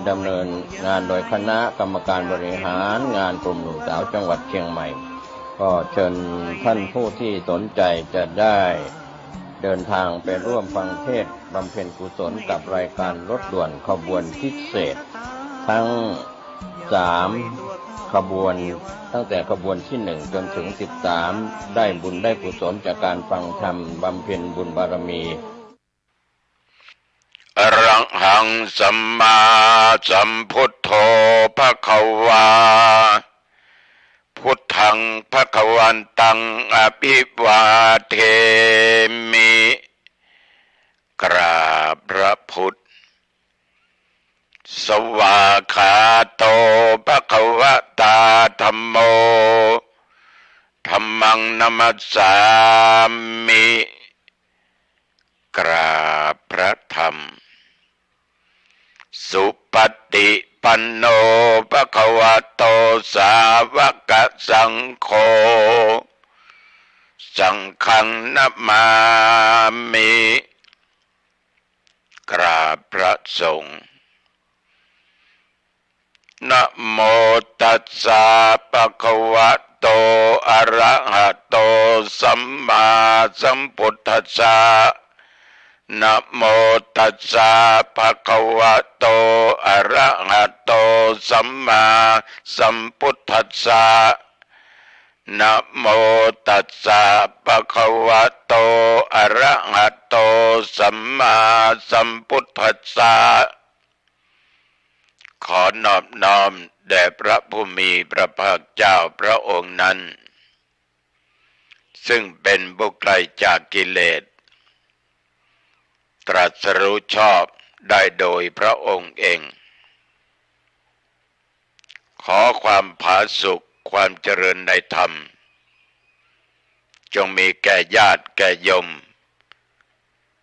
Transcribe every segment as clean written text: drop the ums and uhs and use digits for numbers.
ดำเนินงานโดยคณะกรรมการบริหารงานกลุ่มหนุ่มสาวจังหวัดเชียงใหม่ก็เชิญท่านผู้ที่สนใจจะได้เดินทางไปร่วมฟังเทศน์บำเพ็ญกุศลกับรายการรถด่วนขบวนพิเศษทั้ง3ขบวนตั้งแต่ขบวนที่1จนถึง13ได้บุญได้กุศลจากการฟังธรรมบำเพ็ญบุญบารมีอรังหังสัมมาสัมพุทโธภควาพุทธังภควันตังอภิวาเทมิกราบพระพุทธสวากขาโตภควตาธัมโมธัมมังนัมัสสามิกราบพระธรรมสุปฏิปันโนภควโตสาวกสังโฆสังฆังนัมมามิกราบพระสงฆ์นะโมตัสสะภะคะวะโตอะระหะโตสัมมาสัมพุทธัสสะนะโมตัสสะภะคะวะโตอะระหะโตสัมมาสัมพุทธัสสะนะโมตัสสะภะคะวะโตอะระหะโตสัมมาสัมพุทธัสสะขอนอบน้อมแด่พระผู้มีพระภาคเจ้าพระองค์นั้นซึ่งเป็นผู้ไกลจากกิเลสตรัสรู้ชอบได้โดยพระองค์เองขอความผาสุกความเจริญในธรรมจงมีแก่ญาติแก่โยม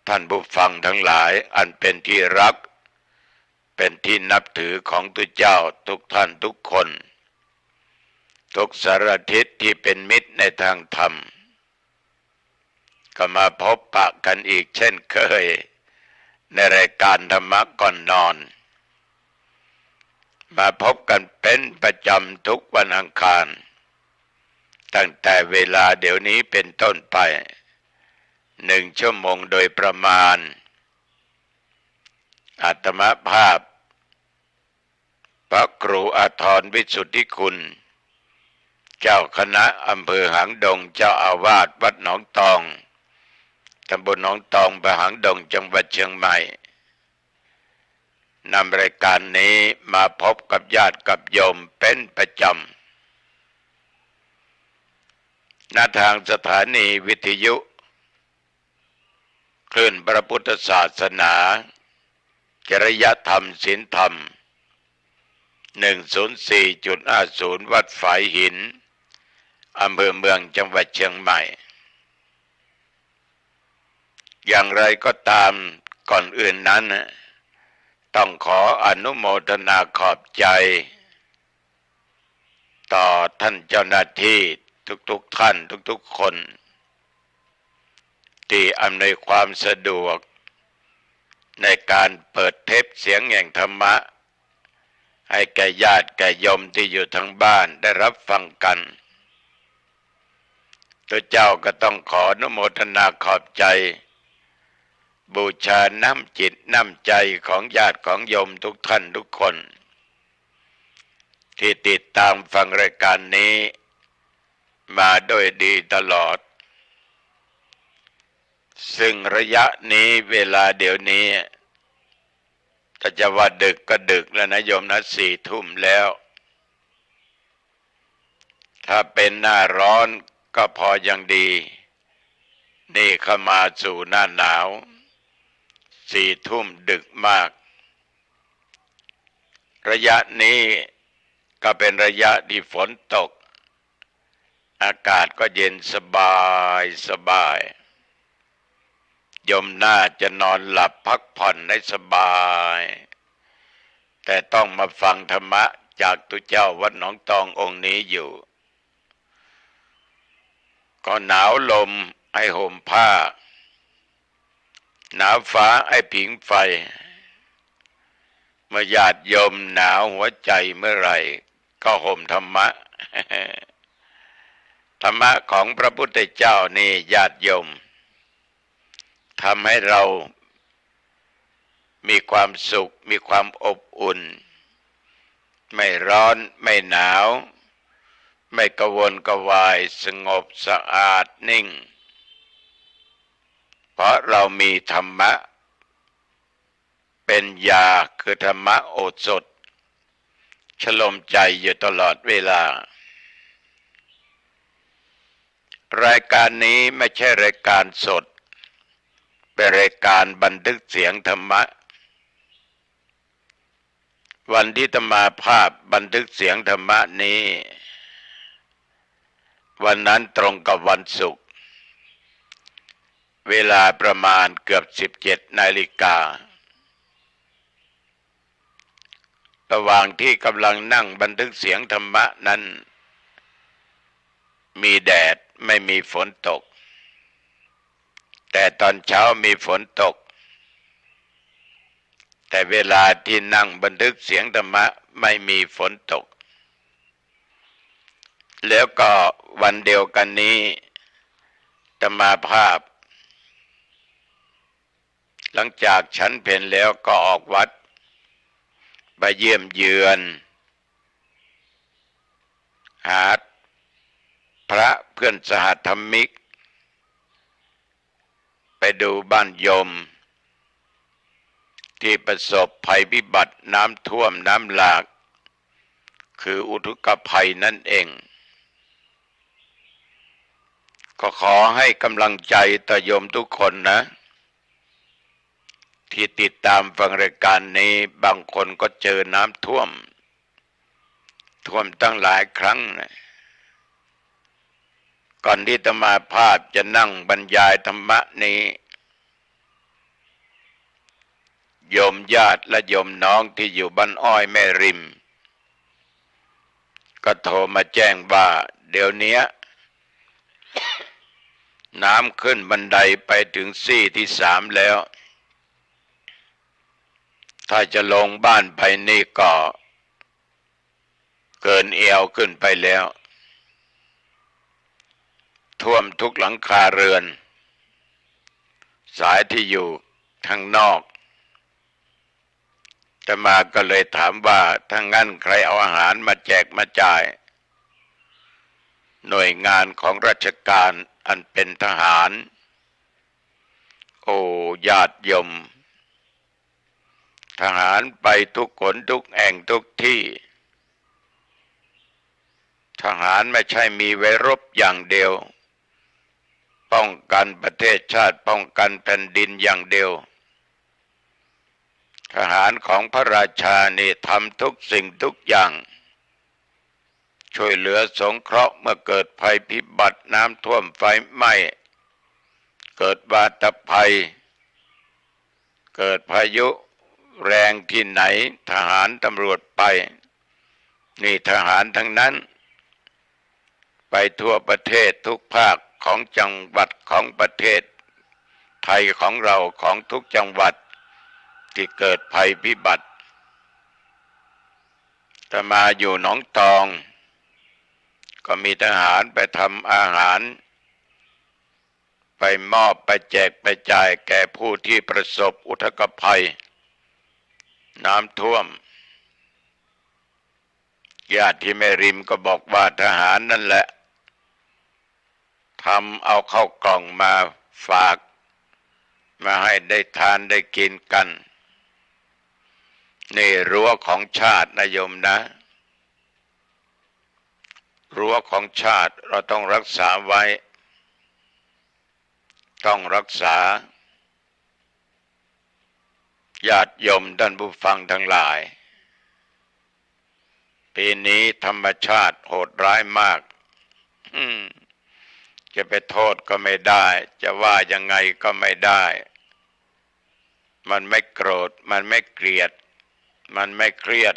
ท่านผู้ฟังทั้งหลายอันเป็นที่รักเป็นที่นับถือของตุเจ้าทุกท่านทุกคนทุกสารทิศที่เป็นมิตรในทางธรรมก็มาพบปะกันอีกเช่นเคยในรายการธรรมะก่อนนอนมาพบกันเป็นประจำทุกวันอังคารตั้งแต่เวลาเดี๋ยวนี้เป็นต้นไป1 ชั่วโมงโดยประมาณอาตมาภาพพระครูอาทรวิสุทธิคุณเจ้าคณะอำเภอหางดงเจ้าอาวาสวัดหนองตองตำบลหนองตองอำเภอหางดงจังหวัดเชียงใหม่นำรายการนี้มาพบกับญาติกับโยมเป็นประจำณทางสถานีวิทยุคลื่นพระพุทธศาสนาจริยธรรมศีลธรรม104.50 วัดฝายหินอำเภอเมืองจังหวัดเชียงใหม่อย่างไรก็ตามก่อนอื่นนั้นต้องขออนุโมทนาขอบใจต่อท่านเจ้าหน้าที่ทุกท่านทุกคนที่อำนวยความสะดวกในการเปิดเทปเสียงแห่งธรรมะให้แก่ญาติแก่โยมที่อยู่ทางบ้านได้รับฟังกันตัวเจ้าก็ต้องขออนุโมทนาขอบใจบูชาน้ำจิตน้ำใจของญาติของโยมทุกท่านทุกคนที่ติดตามฟังรายการนี้มาโดยดีตลอดซึ่งระยะนี้เวลาเดี๋ยวนี้ถ้าจะว่าดึกก็ดึกแล้วนะโยมนะ4 ทุ่มแล้วถ้าเป็นหน้าร้อนก็พอยังดีนี่เข้ามาสู่หน้าหนาว4 ทุ่มดึกมากระยะนี้ก็เป็นระยะที่ฝนตกอากาศก็เย็นสบายโยมน่าจะนอนหลับพักผ่อนได้สบายแต่ต้องมาฟังธรรมะจากตุเจ้าวัดหนองตององค์นี้อยู่ก็หนาวลมให้ห่มผ้าหนาวฟ้าให้ผิงไฟ เมื่อญาติโยมหนาวหัวใจเมื่อไหร่ก็ห่มธรรมะ ธรรมะของพระพุทธเจ้านี่ญาติโยมทำให้เรามีความสุขมีความอบอุ่นไม่ร้อนไม่หนาวไม่กระวนกระวายสงบสะอาดนิ่งเพราะเรามีธรรมะเป็นยาคือธรรมะโอสถชโลมใจอยู่ตลอดเวลารายการนี้ไม่ใช่รายการสดเป็นรายการบันทึกเสียงธรรมะวันที่อาตมาภาพบันทึกเสียงธรรมะนี้วันนั้นตรงกับวันศุกร์เวลาประมาณเกือบ17 นาฬิการะหว่างที่กำลังนั่งบันทึกเสียงธรรมะนั้นมีแดดไม่มีฝนตกแต่ตอนเช้ามีฝนตกแต่เวลาที่นั่งบันทึกเสียงธรรมะไม่มีฝนตกแล้วก็วันเดียวกันนี้อาตมาภาพหลังจากฉันเพลแล้วก็ออกวัดไปเยี่ยมเยือนหาพระเพื่อนสหธรรมิกไปดูบ้านโยมที่ประสบภัยพิบัติน้ำท่วมน้ำหลากคืออุทกภัยนั่นเองก็ขอให้กำลังใจต่อโยมทุกคนนะที่ติดตามฟังรายการนี้บางคนก็เจอน้ำท่วมตั้งหลายครั้งนะก่อนที่อาตมาภาพจะนั่งบรรยายธรรมะนี้โยมญาติและโยมน้องที่อยู่บ้านอ้อยแม่ริมก็โทรมาแจ้งว่าเดี๋ยวนี้น้ำขึ้นบันไดไปถึงซี่ที่3แล้วถ้าจะลงบ้านไปนี่ก็เกินเอวขึ้นไปแล้วท่วมทุกหลังคาเรือนสายที่อยู่ทางนอกอาตมาก็เลยถามว่าถ้างั้นใครเอาอาหารมาแจกมาจ่ายหน่วยงานของราชการอันเป็นทหารโอ้ญาติโยมทหารไปทุกคนทุกแห่งทุกที่ทหารไม่ใช่มีไว้รบอย่างเดียวป้องกันประเทศชาติป้องกันแผ่นดินอย่างเดียวทหารของพระราชานี่ทำทุกสิ่งทุกอย่างช่วยเหลือสงเคราะห์เมื่อเกิดภัยพิบัติน้ำท่วมไฟไหม้เกิดวาตภัยเกิดพายุแรงที่ไหนทหารตำรวจไปนี่ทหารทั้งนั้นไปทั่วประเทศทุกภาคของจังหวัดของประเทศไทยของเราของทุกจังหวัดที่เกิดภัยพิบัติแต่มาอยู่หนองตองก็มีทหารไปทำอาหารไปมอบไปแจกไปจ่ายแก่ผู้ที่ประสบอุทกภัยน้ำท่วมญาติที่แม่ริมก็บอกว่าทหารนั่นแหละทำเอาเข้ากล่องมาฝากมาให้ได้ทานได้กินกันนี่รั้วของชาตินะโยมนะรั้วของชาติเราต้องรักษาไว้ต้องรักษาญาติโยมท่านผู้ฟังทั้งหลายปีนี้ธรรมชาติโหดร้ายมากจะไปโทษก็ไม่ได้จะว่ายังไงก็ไม่ได้มันไม่โกรธมันไม่เกลียดมันไม่เครียด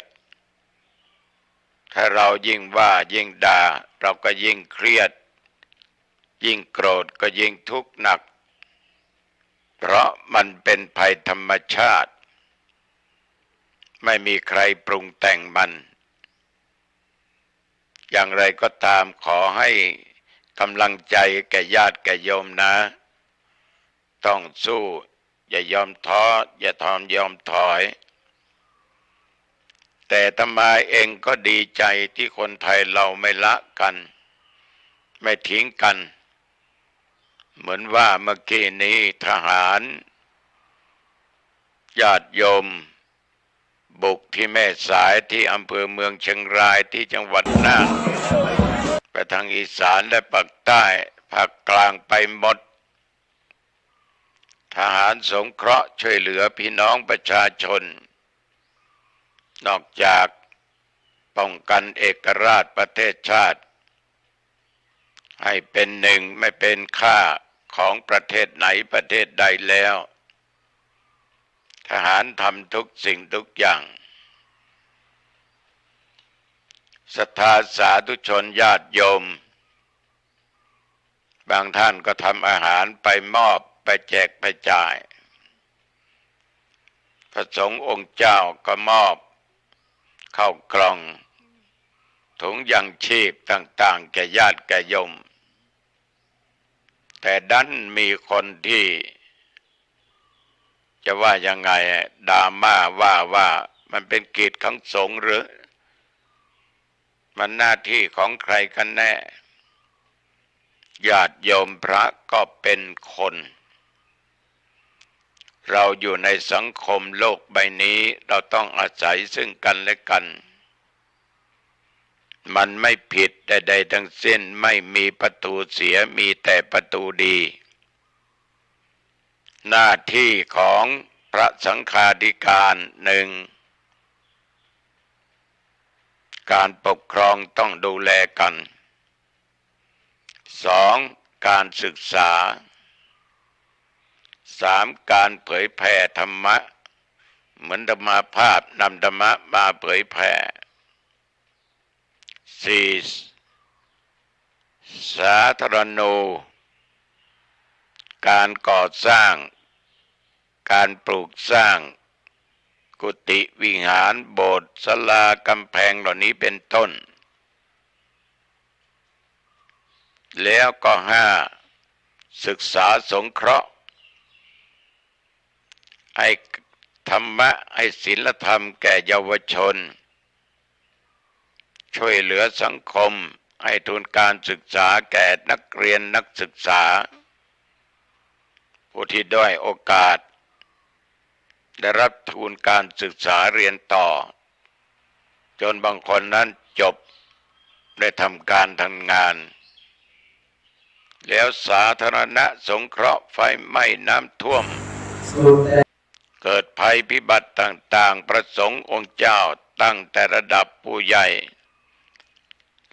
ถ้าเรายิ่งว่ายิ่งด่าเราก็ยิ่งเครียดยิ่งโกรธก็ยิ่งทุกข์หนักเพราะมันเป็นภัยธรรมชาติ ไม่มีใครปรุงแต่งมันอย่างไรก็ตามขอให้กำลังใจแก่ญาติแก่โยมนะต้องสู้อย่ายอมท้ออย่ายอมถอยแต่อาตมาเองก็ดีใจที่คนไทยเราไม่ละกันไม่ทิ้งกันเหมือนว่าเมื่อกี้นี้ทหารญาติโยมบุกที่แม่สายที่อำเภอเมืองเชียงรายที่จังหวัดน่านไปทางอีสานและภาคใต้ภาคกลางไปหมดทหารสงเคราะห์ช่วยเหลือพี่น้องประชาชนนอกจากป้องกันเอกราชประเทศชาติให้เป็นหนึ่งไม่เป็นข้าของประเทศไหนประเทศใดแล้วทหารทำทุกสิ่งทุกอย่างศรัทธาสาธุชนญาติโยมบางท่านก็ทำอาหารไปมอบไปแจกไปจ่ายพระสงฆ์องค์เจ้าก็มอบข้าวกล่องถุงยังชีพต่างๆแก่ญาติแก่โยมแต่ดันมีคนที่จะว่ายังไงดราม่าว่ามันเป็นกิจของสงฆ์หรือมันหน้าที่ของใครกันแน่ญาติโยมพระก็เป็นคนเราอยู่ในสังคมโลกใบนี้เราต้องอาศัยซึ่งกันและกันมันไม่ผิดใดๆทั้งสิ้นไม่มีประตูเสียมีแต่ประตูดีหน้าที่ของพระสังฆาธิการหนึ่งการปกครองต้องดูแลกันสองการศึกษาสามการเผยแผ่ธรรมะเหมือนธรรมาภาพนำธรรมะมาเผยแผ่สี่สาธารณูปการก่อสร้างการปลูกสร้างกุฏิวิหารโบสถ์ศาลากำแพงเหล่านี้เป็นต้นแล้วก็ห้าศึกษาสงเคราะห์ให้ธรรมะให้ศีลธรรมแก่เยาวชนช่วยเหลือสังคมให้ทุนการศึกษาแก่นักเรียนนักศึกษาผู้ที่ด้อยโอกาสได้รับทุนการศึกษาเรียนต่อจนบางคนนั้นจบได้ทำการทำงานแล้วสาธารณสงเคราะห์ไฟไหม้น้ำท่วมเกิดภัยพิบัติต่างๆประสงค์องค์เจ้าตั้งแต่ระดับผู้ใหญ่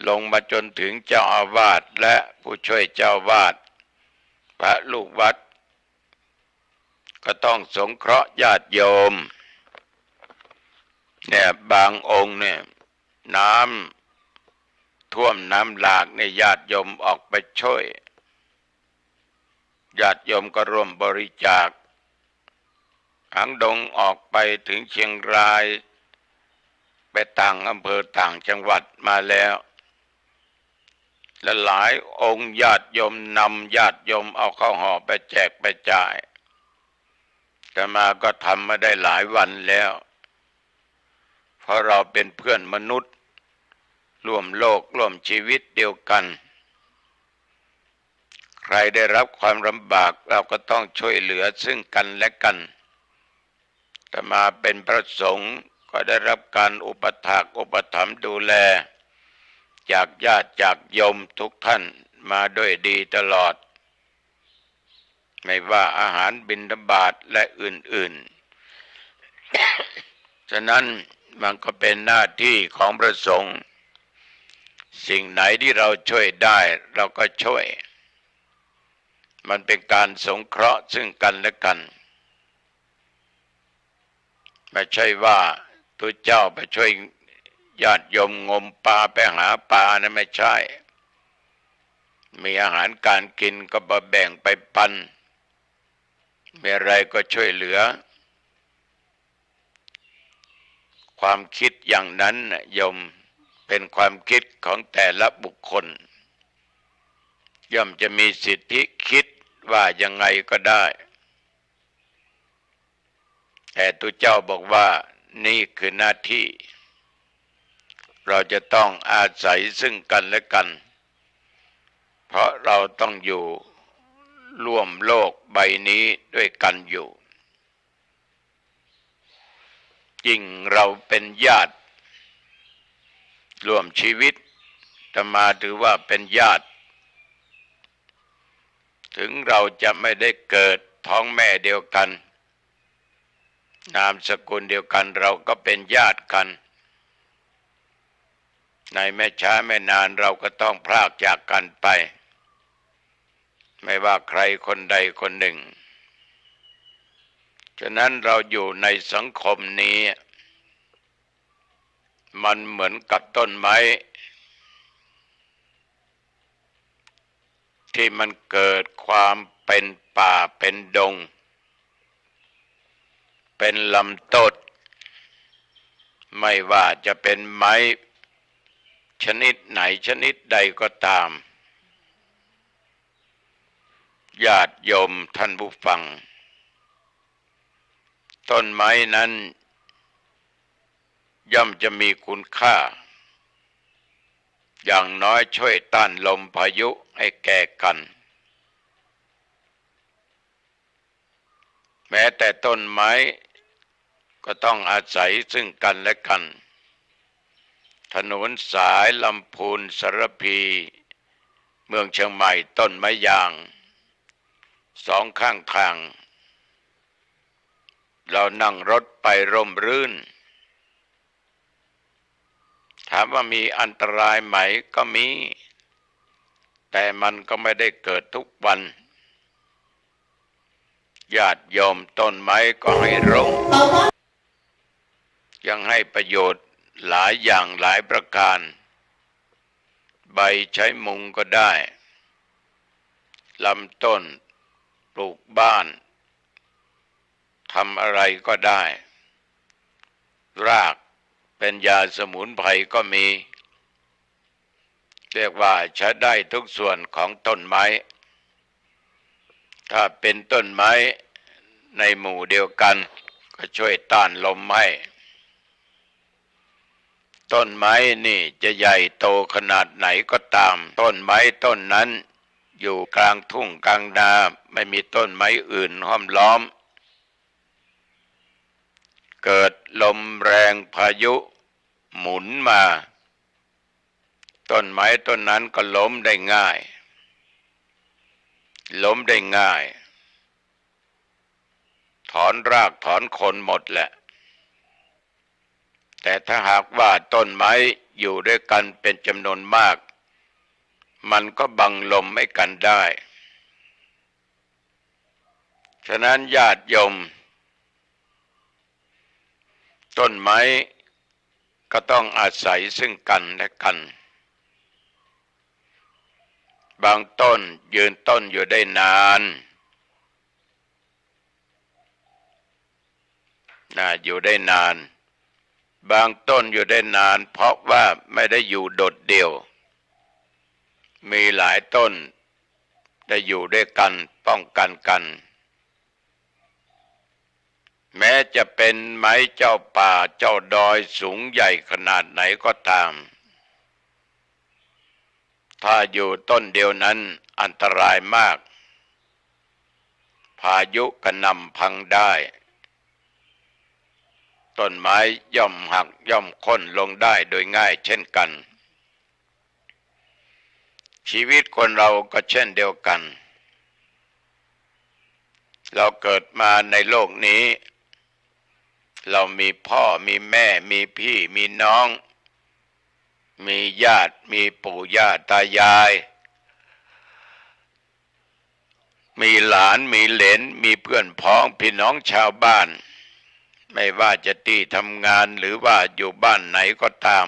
ลงมาจนถึงเจ้าอาวาสและผู้ช่วยเจ้าอาวาสพระลูกวัดก็ต้องสงเคราะห์ญาติโยมเนี่ยบางองค์เนี่ยน้ำท่วมน้ำหลากในญาติโยมออกไปช่วยญาติโยมก็ร่วมบริจาคหางดงออกไปถึงเชียงรายไปต่างอำเภอต่างจังหวัดมาแล้วและหลายองค์ญาติโยมนำญาติโยมเอาเข้าห่อไปแจกไปจ่ายแต่มาก็ทำมาได้หลายวันแล้วเพราะเราเป็นเพื่อนมนุษย์ร่วมโลกร่วมชีวิตเดียวกันใครได้รับความลำบากเราก็ต้องช่วยเหลือซึ่งกันและกันแต่มาเป็นพระสงฆ์ก็ได้รับการอุปถากอุปถัมภ์ดูแลจากญาติจากโยมทุกท่านมาด้วยดีตลอดไม่ว่าอาหารบิณฑบาตและอื่นๆ ฉะนั้นมันก็เป็นหน้าที่ของพระสงฆ์สิ่งไหนที่เราช่วยได้เราก็ช่วยมันเป็นการสงเคราะห์ซึ่งกันและกันไม่ใช่ว่าตัวเจ้าไปช่วยญาติโยมงมปลาไปหาปลานะไม่ใช่มีอาหารการกินก็มาแบ่งไปปันมีอะไรก็ช่วยเหลือ ความคิดอย่างนั้นน่ะโยมเป็นความคิดของแต่ละบุคคลย่อมจะมีสิทธิคิดว่ายังไงก็ได้แต่ตัวเจ้าบอกว่านี่คือหน้าที่เราจะต้องอาศัยซึ่งกันและกันเพราะเราต้องอยู่ร่วมโลกใบนี้ด้วยกันอยู่ยิ่งเราเป็นญาติร่วมชีวิตอาตมาถือว่าเป็นญาติถึงเราจะไม่ได้เกิดท้องแม่เดียวกันนามสกุลเดียวกันเราก็เป็นญาติกันในไม่ช้าไม่นานเราก็ต้องพรากจากกันไปไม่ว่าใครคนใดคนหนึ่งฉะนั้นเราอยู่ในสังคมนี้มันเหมือนกับต้นไม้ที่มันเกิดความเป็นป่าเป็นดงเป็นลำต้นไม่ว่าจะเป็นไม้ชนิดไหนชนิดใดก็ตามญาติโยมท่านผู้ฟังต้นไม้นั้นย่อมจะมีคุณค่าอย่างน้อยช่วยต้านลมพายุให้แก่กันแม้แต่ต้นไม้ก็ต้องอาศัยซึ่งกันและกันถนนสายลำพูนสารพีเมืองเชียงใหม่ต้นไม้ยางสองข้างทางเรานั่งรถไปร่มรื่นถามว่ามีอันตรายไหมก็มีแต่มันก็ไม่ได้เกิดทุกวันญาติโยมต้นไม้ก็ให้ร่มยังให้ประโยชน์หลายอย่างหลายประการใบใช้มุงก็ได้ลำต้นปลูกบ้านทำอะไรก็ได้รากเป็นยาสมุนไพรก็มีเรียกว่าใช้ได้ทุกส่วนของต้นไม้ถ้าเป็นต้นไม้ในหมู่เดียวกันก็ช่วยต้านลมให้ต้นไม้นี่จะใหญ่โตขนาดไหนก็ตามต้นไม้ต้นนั้นอยู่กลางทุ่งกลางนาไม่มีต้นไม้อื่นห้อมล้อมเกิดลมแรงพายุหมุนมาต้นไม้ต้นนั้นก็ล้มได้ง่ายถอนรากถอนโคนหมดแหละแต่ถ้าหากว่าต้นไม้อยู่ด้วยกันเป็นจำนวนมากมันก็บังลมให้กันได้ฉะนั้นญาติโยมต้นไม้ก็ต้องอาศัยซึ่งกันและกันบางต้นยืนต้นอยู่ได้นานอยู่ได้นานบางต้นอยู่ได้นานเพราะว่าไม่ได้อยู่โดดเดี่ยวมีหลายต้นได้อยู่ด้วยกันป้องกันกันแม้จะเป็นไม้เจ้าป่าเจ้าดอยสูงใหญ่ขนาดไหนก็ตามถ้าอยู่ต้นเดียวนั้นอันตรายมากพายุกระหน่ำพังได้ต้นไม้ย่อมหักย่อมโค่นลงได้โดยง่ายเช่นกันชีวิตคนเราก็เช่นเดียวกันเราเกิดมาในโลกนี้เรามีพ่อมีแม่มีพี่มีน้องมีญาติมีปู่ย่าตายายมีหลานมีเหลนมีเพื่อนพ้องพี่น้องชาวบ้านไม่ว่าจะที่ทำงานหรือว่าอยู่บ้านไหนก็ตาม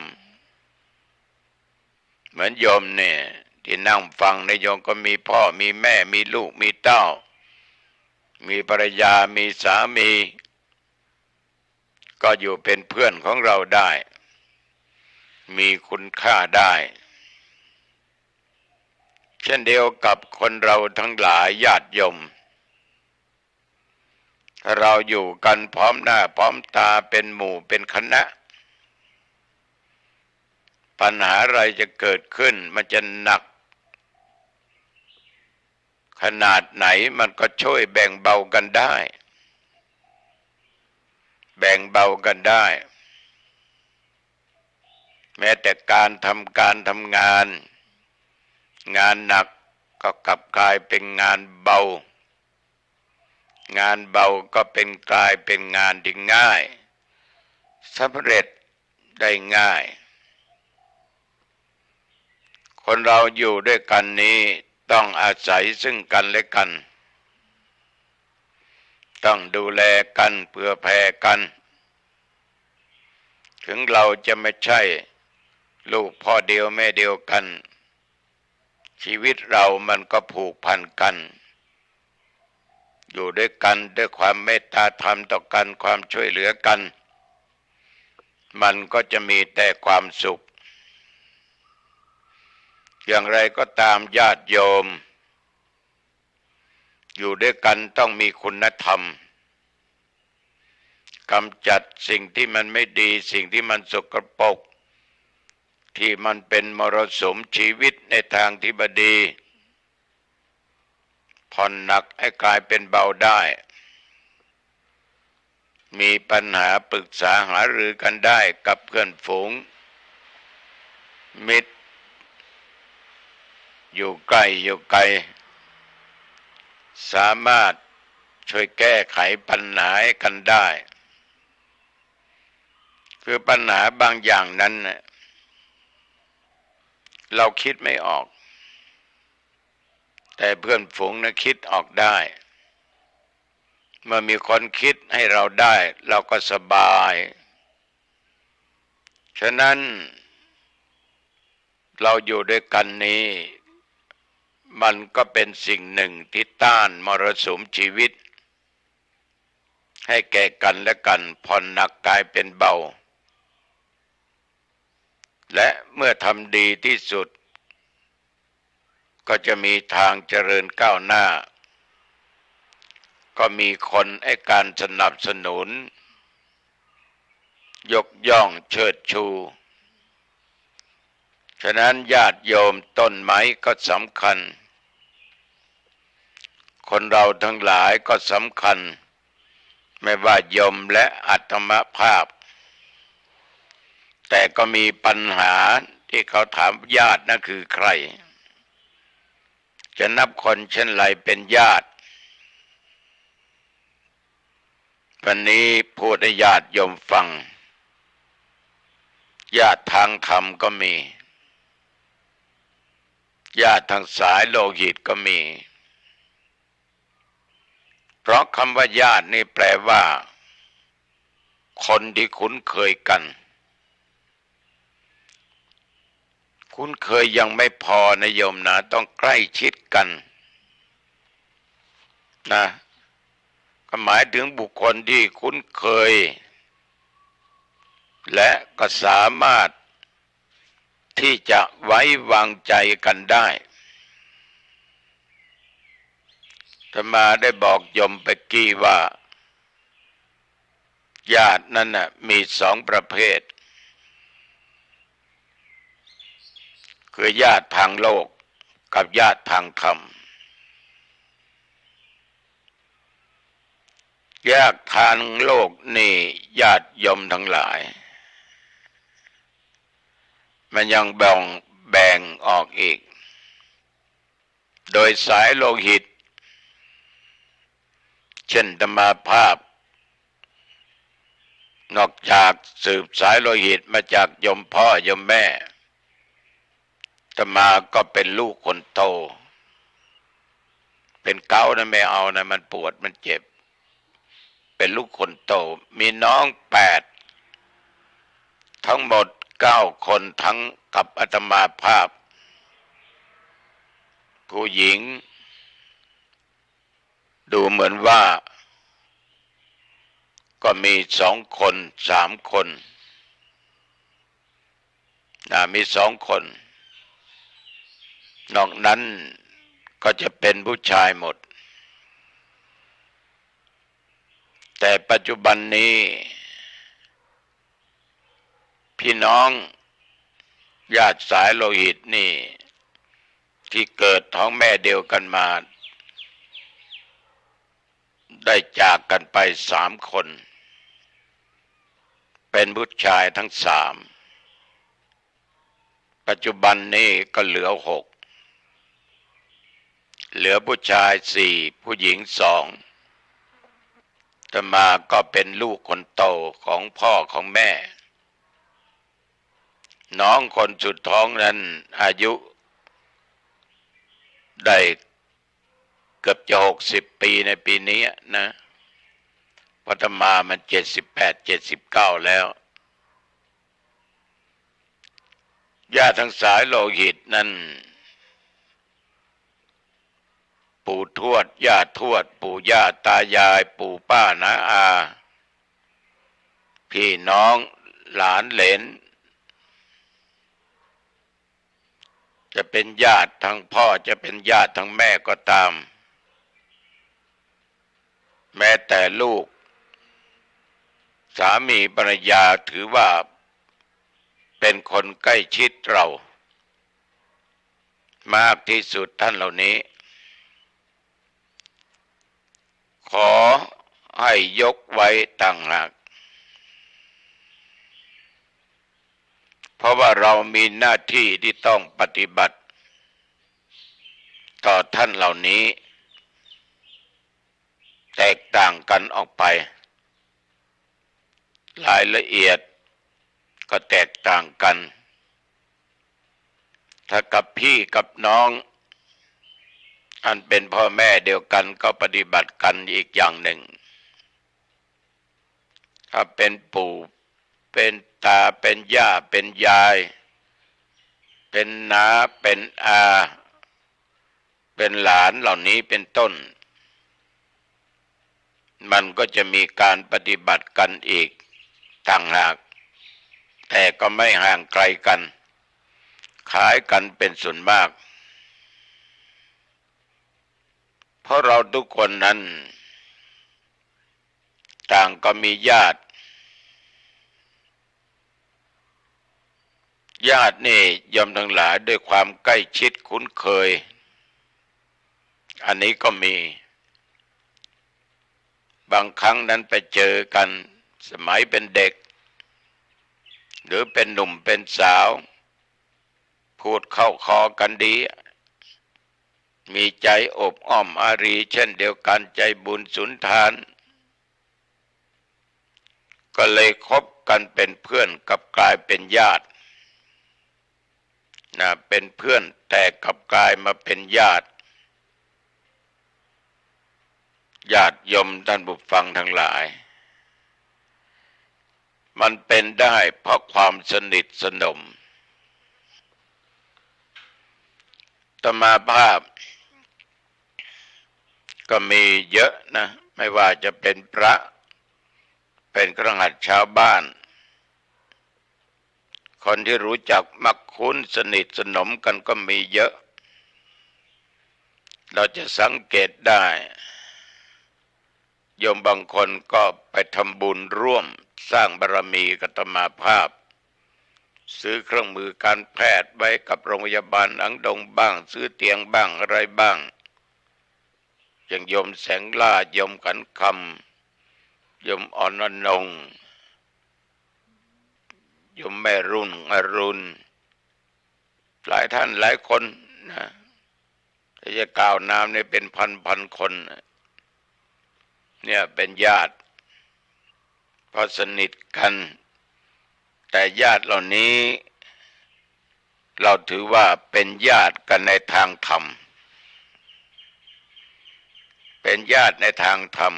เหมือนโยมเนี่ยที่นั่งฟังในโยมก็มีพ่อมีแม่มีลูกมีเต้ามีภรรยามีสามี ก็อยู่เป็นเพื่อนของเราได้มีคุณค่าได้เช่นเดียวกับคนเราทั้งหลายญาติโยมเราอยู่กันพร้อมหน้าพร้อมตาเป็นหมู่เป็นคณะปัญหาอะไรจะเกิดขึ้นมันจะหนักขนาดไหนมันก็ช่วยแบ่งเบากันได้แบ่งเบากันได้แม้แต่การทำงานงานหนักก็กลับกลายเป็นงานเบางานเบาก็เป็นกลายเป็นงานที่ง่ายสำเร็จได้ง่ายคนเราอยู่ด้วยกันนี้ต้องอาศัยซึ่งกันและกันต้องดูแลกันเผื่อแผ่กันถึงเราจะไม่ใช่ลูกพ่อเดียวแม่เดียวกันชีวิตเรามันก็ผูกพันกันอยู่ด้วยกันด้วยความเมตตาธรรมต่อกันความช่วยเหลือกันมันก็จะมีแต่ความสุขอย่างไรก็ตามญาติโยมอยู่ด้วยกันต้องมีคุณธรรมกำจัดสิ่งที่มันไม่ดีสิ่งที่มันสกปรกที่มันเป็นมรสุมชีวิตในทางที่บดีผ่อนหนักให้กลายเป็นเบาได้มีปัญหาปรึกษาหารือกันได้กับเพื่อนฝูงมิตรอยู่ใกล้อยู่ไกลสามารถช่วยแก้ไขปัญหาให้กันได้คือปัญหาบางอย่างนั้นเราคิดไม่ออกแต่เพื่อนฝูงนะคิดออกได้เมื่อมีคนคิดให้เราได้เราก็สบายฉะนั้นเราอยู่ด้วยกันนี้มันก็เป็นสิ่งหนึ่งที่ต้านมรสุมชีวิตให้แก่กันและกันผ่อนหนักกลายเป็นเบาและเมื่อทำดีที่สุดก็จะมีทางเจริญก้าวหน้าก็มีคนให้การสนับสนุนยกย่องเชิดชูฉะนั้นญาติโยมต้นไม้ก็สำคัญคนเราทั้งหลายก็สำคัญไม่ว่าโยมและอาตมภาพแต่ก็มีปัญหาที่เขาถามญาตินั่นคือใครจะนับคนเช่นไรเป็นญาติวันนี้พูดให้ญาติโยมฟังญาติทางธรรมก็มีญาติทางสายโลหิตก็มีเพราะคำว่าญาตินี่แปลว่าคนที่คุ้นเคยกันคุ้นเคยยังไม่พอนะโยมนะต้องใกล้ชิดกันนะก็หมายถึงบุคคลที่คุ้นเคยและก็สามารถที่จะไว้วางใจกันได้อาตมาได้บอกโยมไปกี้ว่าญาตินั้นน่ะมีสองประเภทคือญาติทางโลกกับญาติทางธรรมญาติทางโลกนี่ญาติโยมทั้งหลายมันยังแบ่งออกอีกโดยสายโลหิตเช่นอาตมาภาพนอกจากสืบสายโลหิตมาจากโยมพ่อโยมแม่อาตมาก็เป็นลูกคนโตเป็นเกาต์นะไม่เอานะมันปวดมันเจ็บเป็นลูกคนโตมีน้อง8ทั้งหมด9คนทั้งกับอาตมาภาพผู้หญิงดูเหมือนว่า ก็มี2 คน3 คนมี2 คนนอกนั้นก็จะเป็นผู้ชายหมดแต่ปัจจุบันนี้พี่น้องญาติสายโลหิตนี่ที่เกิดท้องแม่เดียวกันมาได้จากกันไป3 คนเป็นผู้ชายทั้ง3ปัจจุบันนี้ก็เหลือ6เหลือผู้ชาย4ผู้หญิง2ต่อมาก็เป็นลูกคนโตของพ่อของแม่น้องคนสุดท้องนั้นอายุได้เกือบจะ60 ปีในปีนี้นะพัฒมามัน78-79แล้วญาติทั้งสายโลหิตนั้นปู่ทวดย่าทวดปู่ย่าตายายปู่ป้าน้าอาพี่น้องหลานเหลนจะเป็นญาติทั้งพ่อจะเป็นญาติทั้งแม่ก็ตามแม้แต่ลูกสามีภรรยาถือว่าเป็นคนใกล้ชิดเรามากที่สุดท่านเหล่านี้ขอให้ยกไว้ต่างหากเพราะว่าเรามีหน้าที่ที่ต้องปฏิบัติต่อท่านเหล่านี้แตกต่างกันออกไปรายละเอียดก็แตกต่างกันถ้ากับพี่กับน้องอันเป็นพ่อแม่เดียวกันก็ปฏิบัติกันอีกอย่างหนึ่งถ้าเป็นปู่เป็นตาเป็นย่าเป็นยายเป็นน้าเป็นอาเป็นหลานเหล่านี้เป็นต้นมันก็จะมีการปฏิบัติกันอีกต่างหากแต่ก็ไม่ห่างไกลกันคล้ายกันเป็นส่วนมากเพราะเราทุกคนนั้นต่างก็มีญาตินี่ยอมทั้งหลายด้วยความใกล้ชิดคุ้นเคยอันนี้ก็มีบางครั้งนั้นไปเจอกันสมัยเป็นเด็กหรือเป็นหนุ่มเป็นสาวพูดเข้าคอกันดีมีใจอบอ้อมอารีเช่นเดียวกันใจบุญสุนทานก็เลยคบกันเป็นเพื่อนกับกลายเป็นญาติเป็นเพื่อนแต่กลับกลายมาเป็นญาติโยมท่านผู้ฟังทั้งหลายมันเป็นได้เพราะความสนิทสนมอาตมาภาพก็มีเยอะนะไม่ว่าจะเป็นพระเป็นคฤหัสถ์ชาวบ้านคนที่รู้จักมักคุ้นสนิทสนมกันก็มีเยอะเราจะสังเกตได้โยมบางคนก็ไปทำบุญร่วมสร้างบารมีกับอาตมาภาพซื้อเครื่องมือการแพทย์ไว้กับโรงพยาบาลอังดงบ้างซื้อเตียงบ้างอะไรบ้างอย่างโยมแสงล่าโยมขันคำโยมอ่อนอนงโยมแม่รุ่นอรุณหลายท่านหลายคนนะถ้าจะกล่าวนามเนี่ยเป็นพันคนเนี่ยเป็นญาติเพราะสนิทกันแต่ญาติเหล่านี้เราถือว่าเป็นญาติกันในทางธรรมเป็นญาติในทางธรรม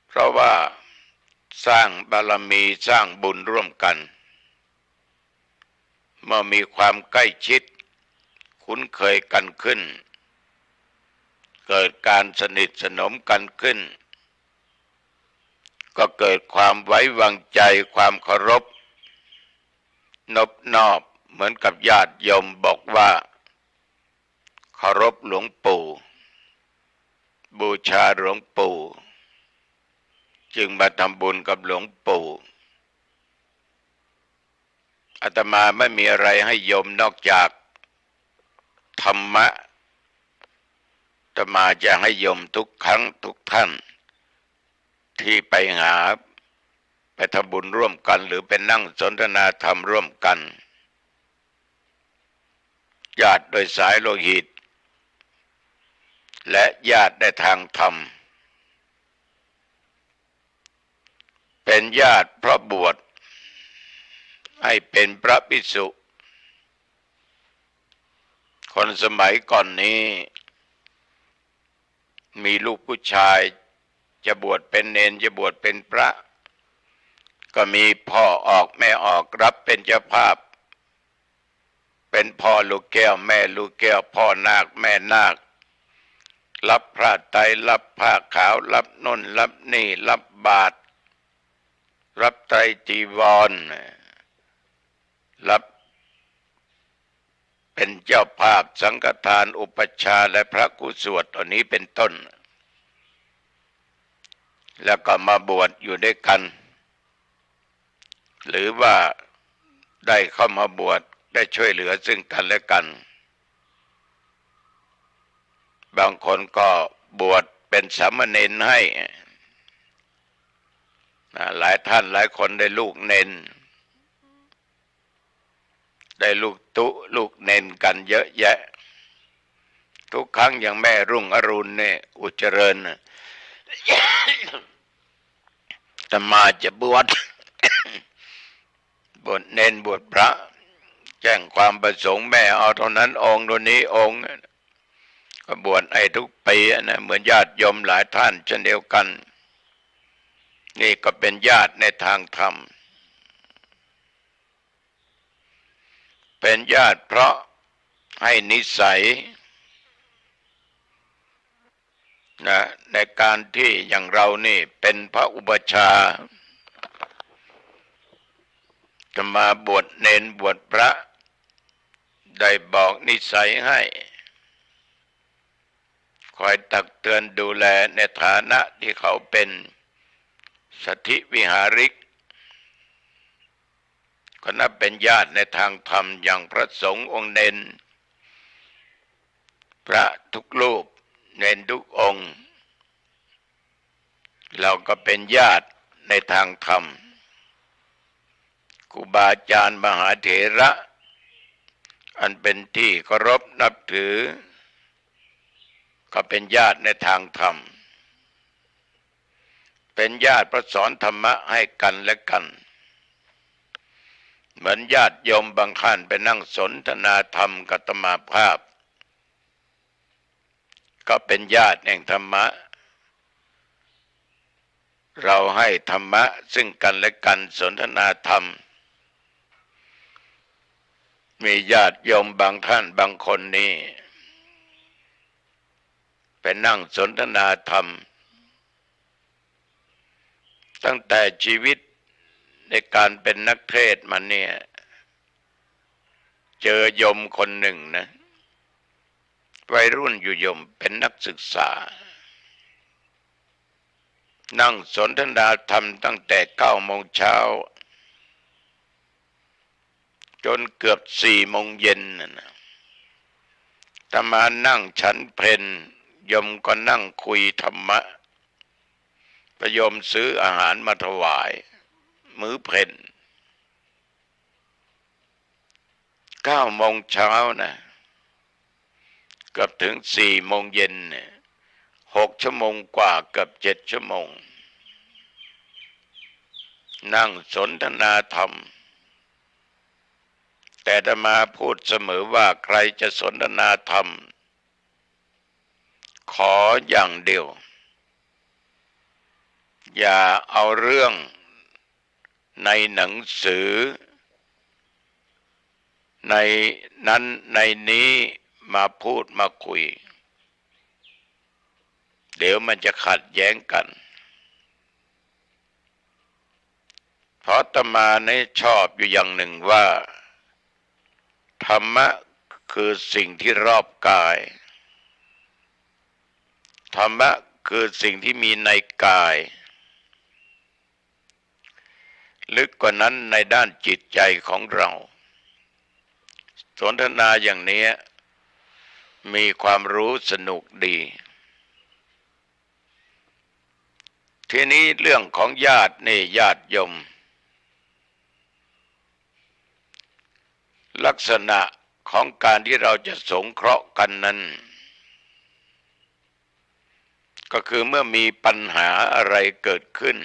เพราะว่าสร้างบารมีสร้างบุญร่วมกันเมื่อมีความใกล้ชิดคุ้นเคยกันขึ้นเกิดการสนิทสนมกันขึ้น ก็เกิดความไว้วางใจความเคารพนบนอบเหมือนกับญาติโยมบอกว่าเคารพหลวงปู่บูชาหลวงปู่จึงมาทำบุญกับหลวงปู่อาตมาไม่มีอะไรให้โยมนอกจากธรรมะอาตมาจะให้โยมทุกครั้งทุกท่านที่ไปหาไปทำบุญร่วมกันหรือไปนั่งสนทนาธรรมร่วมกันญาติโดยสายโลหิตและญาติในทางธรรมเป็นญาติเพราะบวชให้เป็นพระภิกษุคนสมัยก่อนนี้มีลูกผู้ชายจะบวชเป็นเณรจะบวชเป็นพระก็มีพ่อออกแม่ออกรับเป็นเจ้าภาพเป็นพ่อลูกแก้วแม่ลูกแก้วพ่อนาคแม่นาครับพระไตรรับผ้าขาวรับน้นรับนี่รับบาตรรับไตรจีวรรับเป็นเจ้าภาพสังฆทานอุปัชฌาย์และพระกุศลตัวนี้เป็นต้นแล้วก็มาบวชอยู่ด้วยกันหรือว่าได้เข้ามาบวชได้ช่วยเหลือซึ่งกันและกันบางคนก็บวชเป็นสามเณรให้หลายท่านหลายคนได้ลูกเณรได้ลูกตุลูกเณรกันเยอะแยะทุกครั้งอย่างแม่รุ่งอรุณเนี่ยอุจเจริญแต่มาจะบวช บวชเณรบวชพระแจ้งความประสงค์แม่เอาเท่านั้นองค์ตัวนี้องค์ก็บวชให้ทุกปีนะเหมือนญาติโยมหลายท่านเช่นเดียวกันนี่ก็เป็นญาติในทางธรรมเป็นญาติเพราะให้นิสัยนะในการที่อย่างเรานี่เป็นพระอุปัชฌาย์จะมาบวชเณรบวชพระได้บอกนิสัยให้คอยตักเตือนดูแลในฐานะที่เขาเป็นสัทธิวิหาริกก็นับเป็นญาติในทางธรรมอย่างพระสงฆ์องค์เณรพระทุกรูปเณรทุกองค์เราก็เป็นญาติในทางธรรมครูบาอาจารย์มหาเถระอันเป็นที่เคารพนับถือก็เป็นญาติในทางธรรมเป็นญาติประสอนธรรมะให้กันและกันเหมือนญาติโยมบางท่านไปนั่งสนทนาธรรมกับอาตมาภาพก็เป็นญาติแห่งธรรมะเราให้ธรรมะซึ่งกันและกันสนทนาธรรมมีญาติโยมบางท่านบางคนนี่ไปนั่งสนทนาธรรมตั้งแต่ชีวิตในการเป็นนักเทศน์มาเนี่ยเจอโยมคนหนึ่งนะวัยรุ่นอยู่โยมเป็นนักศึกษานั่งสนทนาธรรมตั้งแต่9 โมงเช้าจนเกือบ4 โมงเย็นนะอาตมานั่งฉันเพลโยมก็นั่งคุยธรรมะโยมซื้ออาหารมาถวายมื้อเพล9 โมงเช้านะเกือบถึง4 โมงเย็นเนี่ย6 ชั่วโมงกว่าเกือบ7 ชั่วโมงนั่งสนทนาธรรมแต่อาตมาพูดเสมอว่าใครจะสนทนาธรรมขออย่างเดียวอย่าเอาเรื่องในหนังสือในนั้นในนี้มาพูดมาคุยเดี๋ยวมันจะขัดแย้งกัน เพราะอาตมาเนี่ยชอบอยู่อย่างหนึ่งว่าธรรมะคือสิ่งที่รอบกายธรรมะคือสิ่งที่มีในกายลึกกว่านั้นในด้านจิตใจของเราสนทนาอย่างนี้มีความรู้สนุกดีทีนี้เรื่องของญาตินี่ญาติโยมลักษณะของการที่เราจะสงเคราะห์กันนั้นก็คือเมื่อมีปัญหาอะไรเกิดขึ้น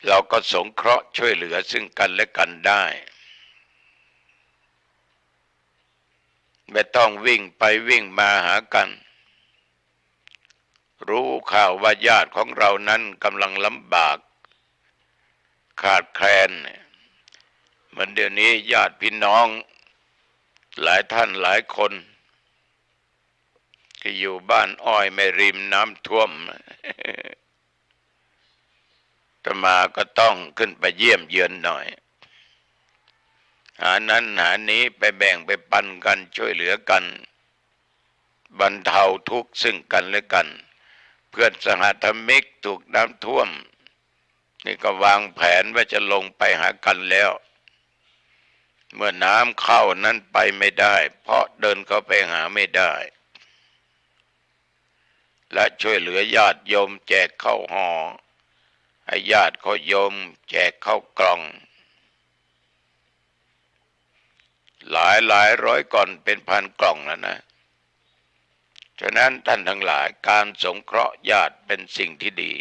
เราก็สงเคราะห์ช่วยเหลือซึ่งกันและกันได้ไม่ต้องวิ่งไปวิ่งมาหากันรู้ข่าวว่าญาติของเรานั้นกำลังลำบากขาดแคลนเหมือนเดี๋ยวนี้ญาติพี่น้องหลายท่านหลายคนที่อยู่บ้านอ้อยไม่ริมน้ำท่วมอาตมาก็ต้องขึ้นไปเยี่ยมเยือนหน่อยหานั้นหานี้ไปแบ่งไปปันกันช่วยเหลือกันบรรเทาทุกข์ซึ่งกันและกันเพื่อนสหธรรมิกถูกน้ำท่วมนี่ก็วางแผนว่าจะลงไปหากันแล้วเมื่อน้ำเข้านั้นไปไม่ได้เพราะเดินเข้าไปหาไม่ได้และช่วยเหลือญาติโยมแจกข้าวห่อให้ญาติเขาโยมแจกข้าวกล่องหลายร้อยก่อนเป็นพันกล่องแล้วนะฉะนั้นท่านทั้งหลายการสงเคราะห์ญาติเป็นสิ่งที่ดี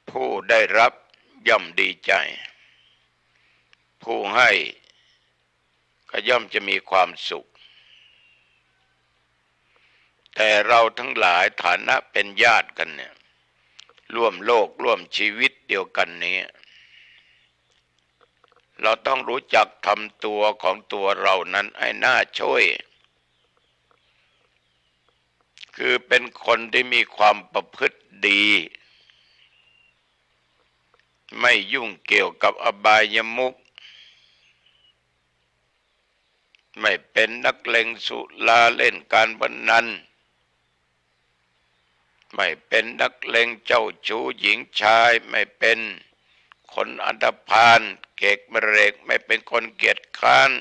ผู้ได้รับย่อมดีใจผู้ให้ก็ย่อมจะมีความสุขแต่เราทั้งหลายฐานะเป็นญาติกันเนี่ยร่วมโลกร่วมชีวิตเดียวกันนี้เราต้องรู้จักทำตัวของตัวเรานั้นให้น่าช่วยคือเป็นคนที่มีความประพฤติดีไม่ยุ่งเกี่ยวกับอบายมุขไม่เป็นนักเลงสุราเล่นการพนันไม่เป็นนักเลงเจ้าชู้หญิงชายไม่เป็นคนอันธพาลเกกเมเรกไม่เป็นคนเกียจคร้าน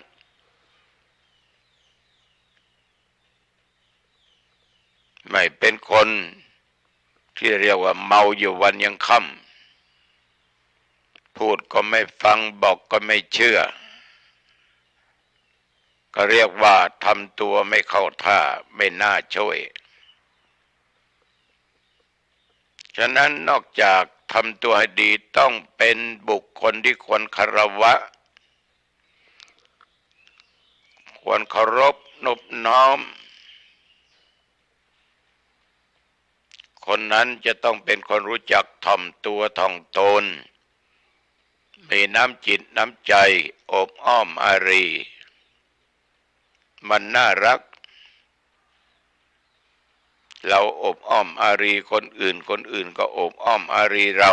ไม่เป็นคนที่เรียกว่าเมาอยู่วันยังค่ำพูดก็ไม่ฟังบอกก็ไม่เชื่อก็เรียกว่าทำตัวไม่เข้าท่าไม่น่าช่วยฉะนั้นนอกจากทำตัวให้ดีต้องเป็นบุคคลที่ควรคารวะควรเคารพนอบน้อมคนนั้นจะต้องเป็นคนรู้จักถ่อมตัวถ่อมตนมีน้ำจิตน้ำใจอบอ้อมอารีมันน่ารักเราอบอ้อมอารีคนอื่นคนอื่นก็อบอ้อมอารีเรา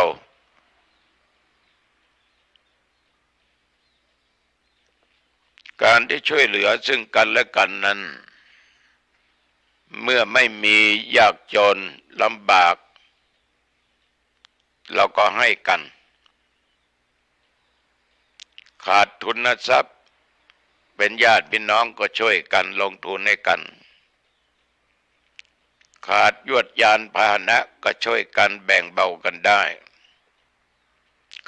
การที่ช่วยเหลือซึ่งกันและกันนั้นเมื่อไม่มียากจนลำบากเราก็ให้กันขาดทุนทรัพย์เป็นญาติพี่น้องก็ช่วยกันลงทุนให้กันขาดยวดยานพาหนะก็ช่วยกันแบ่งเบากันได้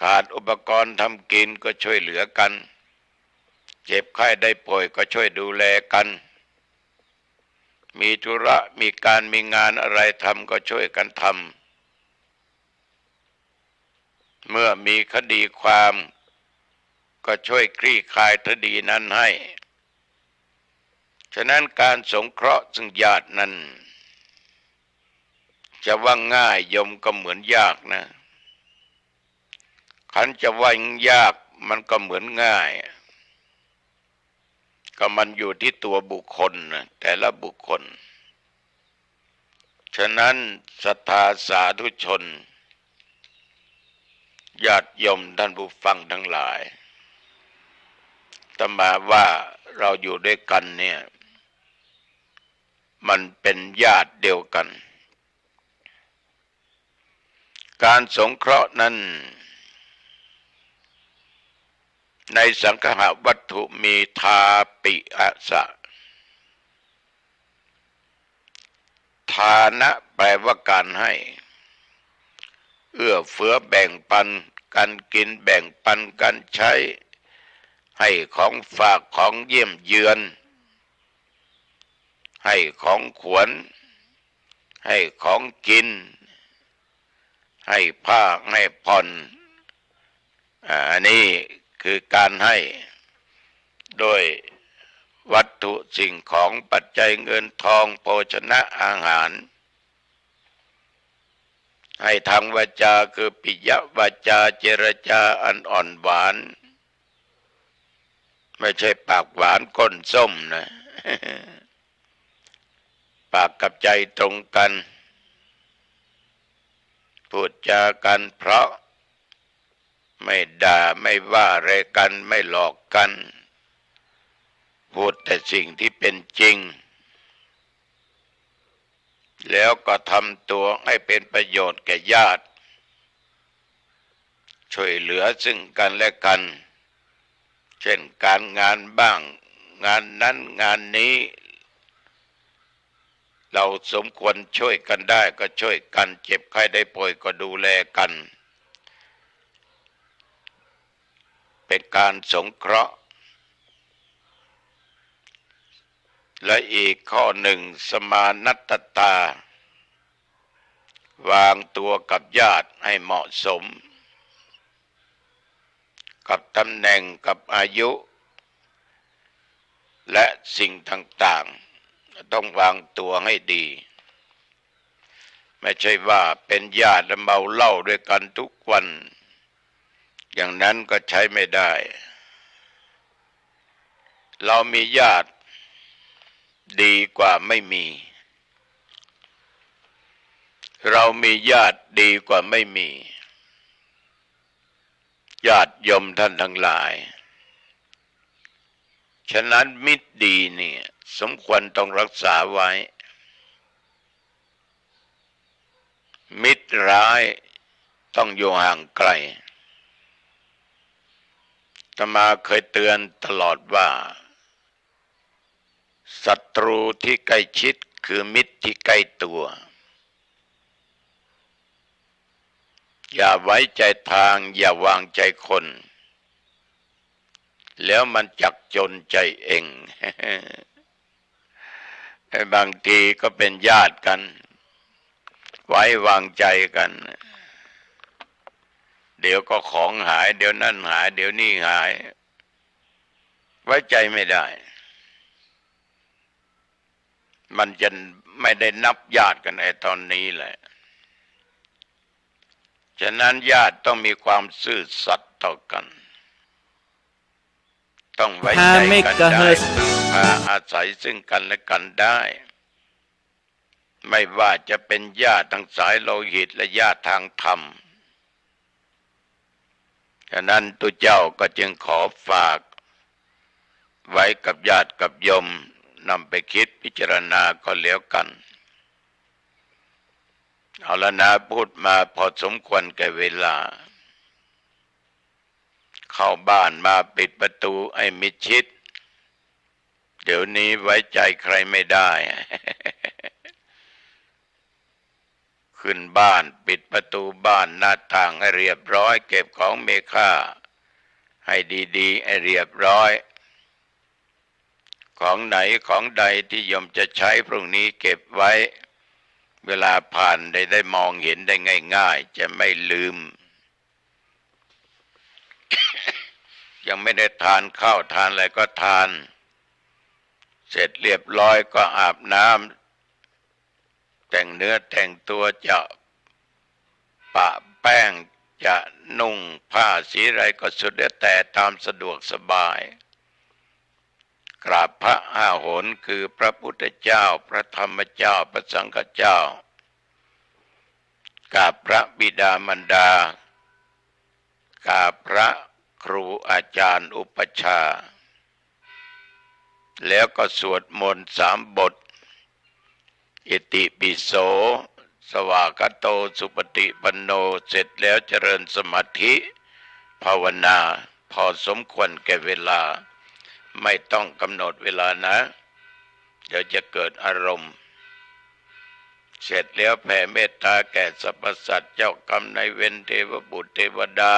ขาดอุปกรณ์ทำกินก็ช่วยเหลือกันเจ็บไข้ได้ป่วยก็ช่วยดูแลกันมีธุระมีการมีงานอะไรทำก็ช่วยกันทำเมื่อมีคดีความก็ช่วยคลี่คลายคดีนั้นให้ฉะนั้นการสงเคราะห์ซึ่งญาตินั้นจะว่าง่ายโยมก็เหมือนยากนะขันจะว่ายากมันก็เหมือนง่ายก็มันอยู่ที่ตัวบุคคลนะแต่ละบุคคล ฉะนั้นศรัทธาสาธุชนญาติโยมท่านผู้ฟังทั้งหลายอาตมาว่าเราอยู่ด้วยกันเนี่ยมันเป็นญาติเดียวกันการสงเคราะห์นั้นในสังคหวัตถุมีทาปิอะสะทานะแปลว่าการให้เอื้อเฟื้อแบ่งปันกันกินแบ่งปันกันใช้ให้ของฝากของเยี่ยมเยือนให้ของขวัญให้ของกินให้ผ้าให้ผ่อนอันนี้คือการให้โดยวัตถุสิ่งของปัจจัยเงินทองโภชนะอาหารให้ทางวาจาคือปิยวาจาเจรจาอันอ่อนหวานไม่ใช่ปากหวานก้นส้มนะ ปากกับใจตรงกันพูดจากันเพราะไม่ด่าไม่ว่าอะไรกันไม่หลอกกันพูดแต่สิ่งที่เป็นจริงแล้วก็ทำตัวให้เป็นประโยชน์แก่ญาติช่วยเหลือซึ่งกันและกันเช่นการงานบ้างงานนั้นงานนี้เราสมควรช่วยกันได้ก็ช่วยกันเจ็บไข้ได้ป่วยก็ดูแลกันเป็นการสงเคราะห์และอีกข้อหนึ่งสมานัตตาวางตัวกับญาติให้เหมาะสมกับตำแหน่งกับอายุและสิ่งต่างๆต้องวางตัวให้ดีไม่ใช่ว่าเป็นญาติและเมาเหล้าด้วยกันทุกวันอย่างนั้นก็ใช้ไม่ได้เรามีญาติดีกว่าไม่มีเรามีญาติดีกว่าไม่มีญาติโยมท่านทั้งหลายฉะนั้นมิตรดีเนี่ยสมควรต้องรักษาไว้มิตรร้ายต้องอยู่ห่างไกลอาตมาเคยเตือนตลอดว่าศัตรูที่ใกล้ชิดคือมิตรที่ใกล้ตัวอย่าไว้ใจทางอย่าวางใจคนแล้วมันจักจนใจเอง บางทีก็เป็นญาติกันไว้วางใจกันเดี๋ยวก็ของหายเดี๋ยวนั่นหายเดี๋ยวนี่หายไว้ใจไม่ได้มันจะไม่ได้นับญาติกันไอ้ตอนนี้แหละฉะนั้นญาติต้องมีความซื่อสัตย์ต่อกันต้องไว้ใจกันได้พึ่งพาอาศัยซึ่งกันและกันได้ไม่ว่าจะเป็นญาติทางสายโลหิตและญาติทางธรรมฉะนั้นตุเจ้าก็จึงขอฝากไว้กับญาติกับโยมนำไปคิดพิจารณาก็แล้วกันเอาละนะพูดมาพอสมควรแก่เวลาเข้าบ้านมาปิดประตูให้มิดชิดเดี๋ยวนี้ไว้ใจใครไม่ได้ ขึ้นบ้านปิดประตูบ้านหน้าต่างให้เรียบร้อยเก็บของมีค่าให้ดีๆให้เรียบร้อยของไหนของใดที่โยมจะใช้พรุ่งนี้เก็บไว้เวลาผ่านได้มองเห็นได้ง่ายๆจะไม่ลืม ยังไม่ได้ทานข้าวทานอะไรก็ทานเสร็จเรียบร้อยก็อาบน้ำแต่งเนื้อแต่งตัวจะปะแป้งจะนุ่งผ้าสีอะไรก็สุดแต่ตามสะดวกสบายกราบพระ5 หนคือพระพุทธเจ้าพระธรรมเจ้าพระสังฆเจ้า กราบพระบิดามารดากราบพระครูอาจารย์อุปัชฌาย์แล้วก็สวดมนต์3 บทอิติปิโสสวากขาโตสุปฏิปันโนเสร็จแล้วเจริญสมาธิภาวนาพอสมควรแก่เวลาไม่ต้องกำหนดเวลานะเดี๋ยวจะเกิดอารมณ์เสร็จแล้วแผ่เมตตาแก่สรรพสัตว์เจ้ากรรมนายเวรเทวบุตรเทวดา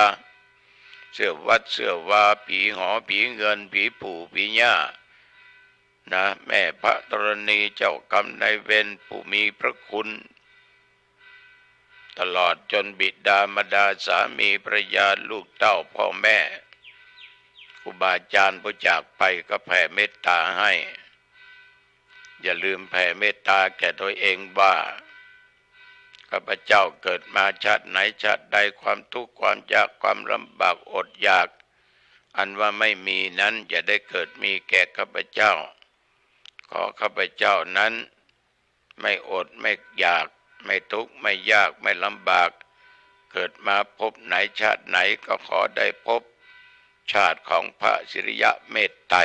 เสื้อวัดเสื้อวาผีหอผีเงินผีปู่ผีย่านะแม่พระธรณีเจ้ากรรมนายเวรผู้มีพระคุณตลอดจนบิดามารดาสามีภรรยาลูกเต้าพ่อแม่ครูบาอาจารย์ผู้จากไปก็แผ่เมตตาให้อย่าลืมแผ่เมตตาแก่ตัวเองว่าข้าพเจ้าเกิดมาชาติไหนชาติใดความทุกข์ความยากความลำบากอดอยากอันว่าไม่มีนั้นจะได้เกิดมีแก่ข้าพเจ้าขอข้าพเจ้านั้นไม่อดไม่อยากไม่ทุกข์ไม่ยากไม่ลำบากเกิดมาพบไหนชาติไหนก็ขอได้พบชาติของพระสิริยะเมตไตร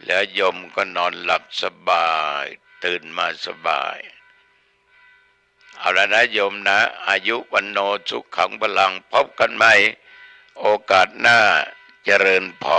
แล้วโยมก็นอนหลับสบายตื่นมาสบายเอาละนะโยมนะอายุวันโนสุขขังพลังพบกันใหม่โอกาสหน้าเจริญพร